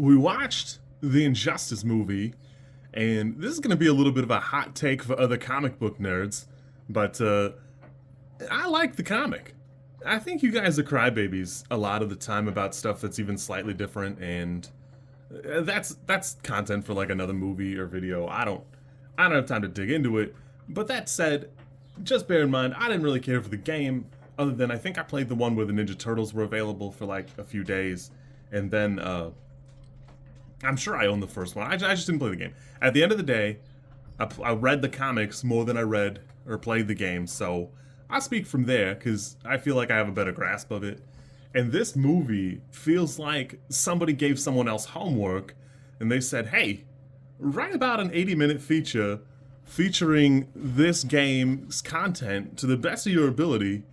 we watched the Injustice movie, and this is going to be a little bit of a hot take for other comic book nerds, but I like the comic. I think you guys are crybabies a lot of the time about stuff that's even slightly different, and that's content for like another movie or video. I don't have time to dig into it. But that said, just bear in mind I didn't really care for the game, other than I think I played the one where the Ninja Turtles were available for like a few days, and then I'm sure I own the first one. I just didn't play the game. At the end of the day, I read the comics more than I read or played the game, so I speak from there because I feel like I have a better grasp of it. And this movie feels like somebody gave someone else homework and they said, hey, write about an 80-minute feature featuring this game's content to the best of your ability.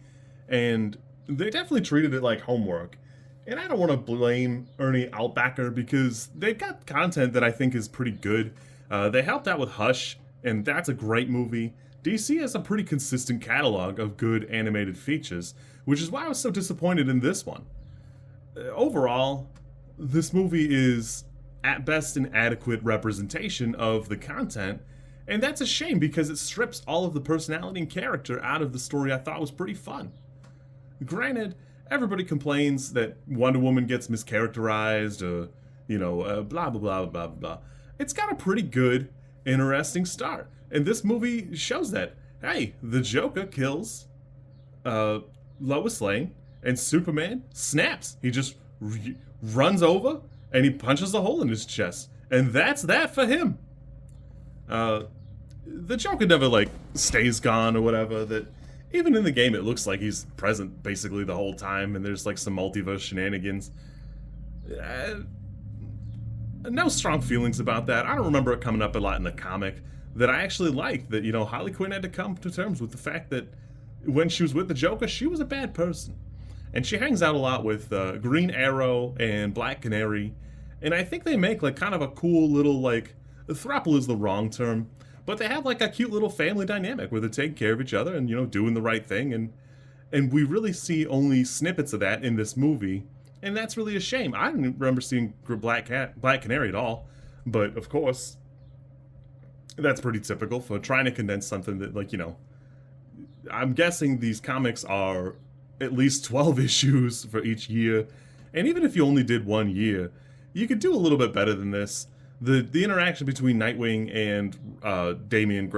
And they definitely treated it like homework. And I don't want to blame Ernie Outbacker because they've got content that I think is pretty good. They helped out with Hush, and that's a great movie. DC has a pretty consistent catalog of good animated features, which is why I was so disappointed in this one. Overall, this movie is at best an adequate representation of the content, and that's a shame because it strips all of the personality and character out of the story I thought was pretty fun. Granted, everybody complains that Wonder Woman gets mischaracterized, or, blah, blah, blah, blah, blah. It's got a pretty good, interesting start. And this movie shows that. Hey, the Joker kills Lois Lane, and Superman snaps. He just runs over, and he punches a hole in his chest. And that's that for him. The Joker never, stays gone or whatever. That even in the game, it looks like he's present basically the whole time, and there's, some multiverse shenanigans. No strong feelings about that. I don't remember it coming up a lot in the comic. That I actually liked that, Harley Quinn had to come to terms with the fact that when she was with the Joker, she was a bad person. And she hangs out a lot with Green Arrow and Black Canary. And I think they make, kind of a cool little, throuple is the wrong term, but they have, a cute little family dynamic where they're taking care of each other and, doing the right thing. And we really see only snippets of that in this movie. And that's really a shame. I didn't remember seeing Black Canary at all. But, of course, that's pretty typical for trying to condense something that, I'm guessing these comics are at least 12 issues for each year. And even if you only did 1 year, you could do a little bit better than this. The interaction between Nightwing and Damian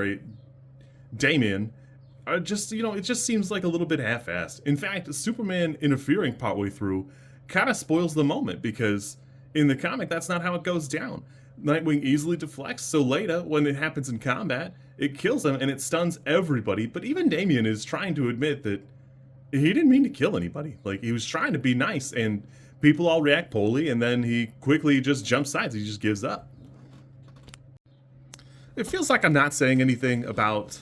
are just, it just seems like a little bit half-assed. In fact, Superman interfering partway through kind of spoils the moment because in the comic, that's not how it goes down. Nightwing easily deflects, so later, when it happens in combat, it kills him and it stuns everybody. But even Damian is trying to admit that he didn't mean to kill anybody. He was trying to be nice, and people all react poorly, and then he quickly just jumps sides. He just gives up. It feels like I'm not saying anything about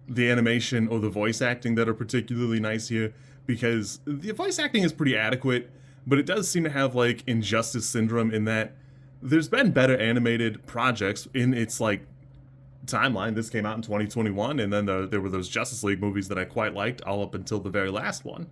the animation or the voice acting that are particularly nice here, because the voice acting is pretty adequate, but it does seem to have, Injustice syndrome in that there's been better animated projects in its, timeline. This came out in 2021, and then there were those Justice League movies that I quite liked, all up until the very last one,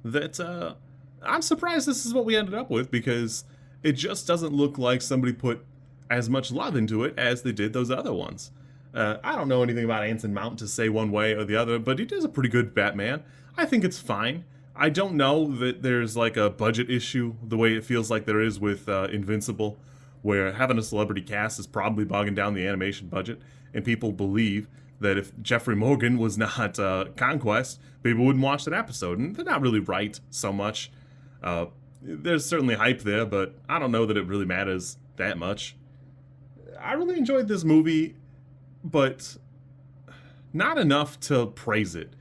that I'm surprised this is what we ended up with, because it just doesn't look like somebody put as much love into it as they did those other ones. I don't know anything about Anson Mount to say one way or the other, but he does a pretty good Batman. I think it's fine. I don't know that there's, a budget issue, the way it feels like there is with Invincible, where having a celebrity cast is probably bogging down the animation budget, and people believe that if Jeffrey Morgan was not Conquest, people wouldn't watch that episode, and they're not really right so much. There's certainly hype there, but I don't know that it really matters that much. I really enjoyed this movie, but not enough to praise it.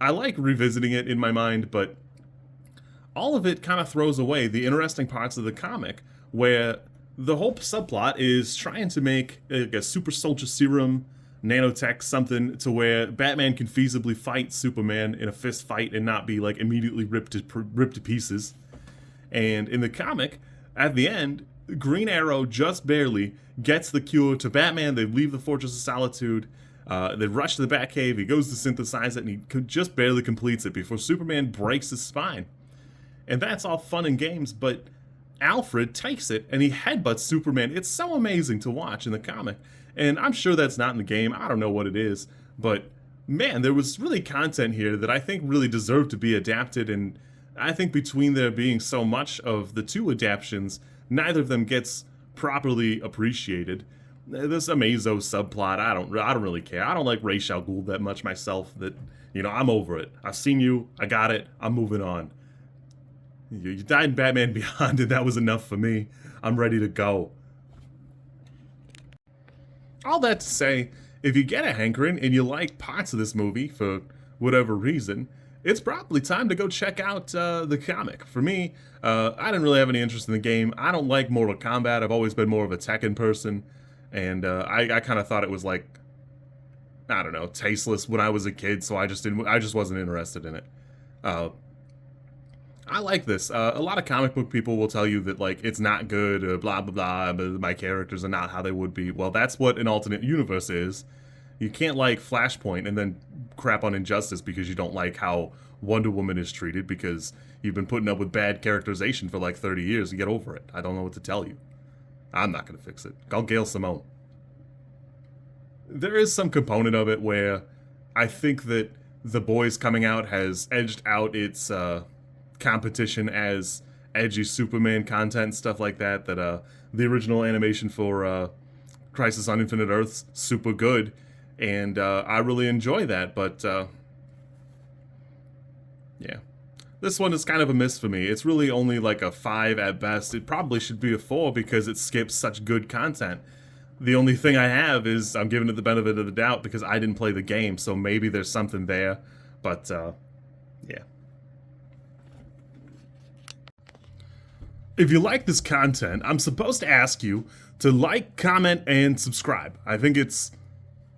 I like revisiting it in my mind, but all of it kind of throws away the interesting parts of the comic, where the whole subplot is trying to make a super soldier serum, nanotech, something to where Batman can feasibly fight Superman in a fist fight and not be immediately ripped to pieces. And in the comic, at the end, Green Arrow just barely gets the cure to Batman. They leave the Fortress of Solitude. They rush to the Batcave. He goes to synthesize it, and he just barely completes it before Superman breaks his spine. And that's all fun and games, but Alfred takes it and he headbutts Superman. It's so amazing to watch in the comic. And I'm sure that's not in the game. I don't know what it is. But man, there was really content here that I think really deserved to be adapted. And I think between there being so much of the two adaptations, neither of them gets properly appreciated. This Amazo subplot, I don't really care. I don't like Ra's al Ghul that much myself. That, you know, I'm over it. I've seen you. I got it. I'm moving on. You died in Batman Beyond, and that was enough for me. I'm ready to go. All that to say, if you get a hankering and you like parts of this movie for whatever reason, it's probably time to go check out the comic. For me, I didn't really have any interest in the game. I don't like Mortal Kombat. I've always been more of a Tekken person, and I kind of thought it was like, I don't know, tasteless when I was a kid, so I just wasn't interested in it. I like this. A lot of comic book people will tell you that, like, it's not good, blah, blah, blah, but my characters are not how they would be. Well, that's what an alternate universe is. You can't like Flashpoint and then crap on Injustice because you don't like how Wonder Woman is treated because you've been putting up with bad characterization for like 30 years. You get over it. I don't know what to tell you. I'm not going to fix it. Call Gail Simone. There is some component of it where I think that The Boys coming out has edged out its competition as edgy Superman content, stuff like that, that the original animation for Crisis on Infinite Earths super good, and I really enjoy that, but yeah. This one is kind of a miss for me. It's really only like a 5 at best. It probably should be a 4 because it skips such good content. The only thing I have is I'm giving it the benefit of the doubt because I didn't play the game, so maybe there's something there, but yeah. If you like this content, I'm supposed to ask you to like, comment, and subscribe. I think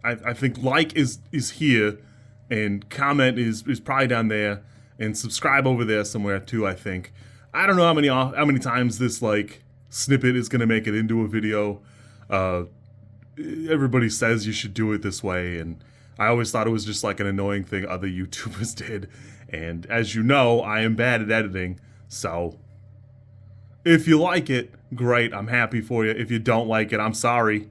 I think like is here, and comment is probably down there, and subscribe over there somewhere too. I think. I don't know how many times this like snippet is gonna make it into a video. Everybody says you should do it this way, and I always thought it was just like an annoying thing other YouTubers did. And as you know, I am bad at editing, so. If you like it, great, I'm happy for you. If you don't like it, I'm sorry.